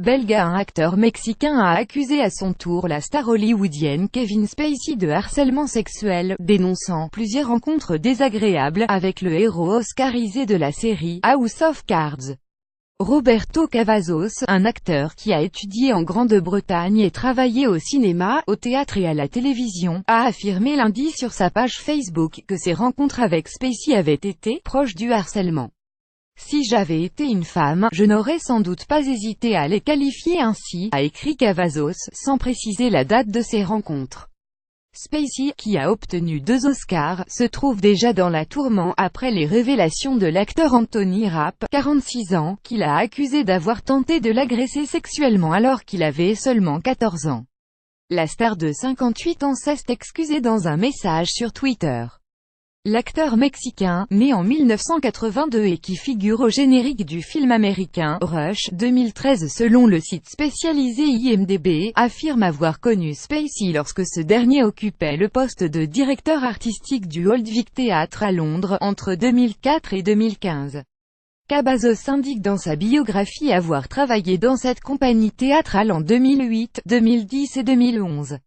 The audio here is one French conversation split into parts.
belga. Un acteur mexicain a accusé à son tour la star hollywoodienne Kevin Spacey de harcèlement sexuel, dénonçant plusieurs rencontres désagréables avec le héros oscarisé de la série House of Cards. Roberto Cavazos, un acteur qui a étudié en Grande-Bretagne et travaillé au cinéma, au théâtre et à la télévision, a affirmé lundi sur sa page Facebook que ses rencontres avec Spacey avaient été proches du harcèlement. Si j'avais été une femme, je n'aurais sans doute pas hésité à les qualifier ainsi, a écrit Cavazos, sans préciser la date de ces rencontres. Spacey, qui a obtenu 2 Oscars, se trouve déjà dans la tourmente après les révélations de l'acteur Anthony Rapp, 46 ans, qu'il a accusé d'avoir tenté de l'agresser sexuellement alors qu'il avait seulement 14 ans. La star de 58 ans s'est excusée dans un message sur Twitter. L'acteur mexicain, né en 1982 et qui figure au générique du film américain Rush 2013 selon le site spécialisé IMDb, affirme avoir connu Spacey lorsque ce dernier occupait le poste de directeur artistique du Old Vic Theatre à Londres, entre 2004 et 2015. Cavazos indique dans sa biographie avoir travaillé dans cette compagnie théâtrale en 2008, 2010 et 2011.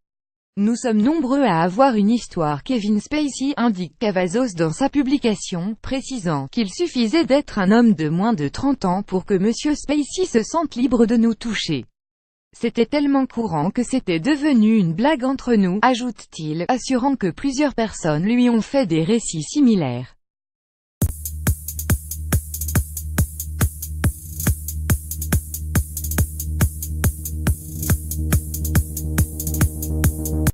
Nous sommes nombreux à avoir une histoire. Kevin Spacey, indique Cavazos dans sa publication, précisant qu'il suffisait d'être un homme de moins de 30 ans pour que Monsieur Spacey se sente libre de nous toucher. C'était tellement courant que c'était devenu une blague entre nous, ajoute-t-il, assurant que plusieurs personnes lui ont fait des récits similaires.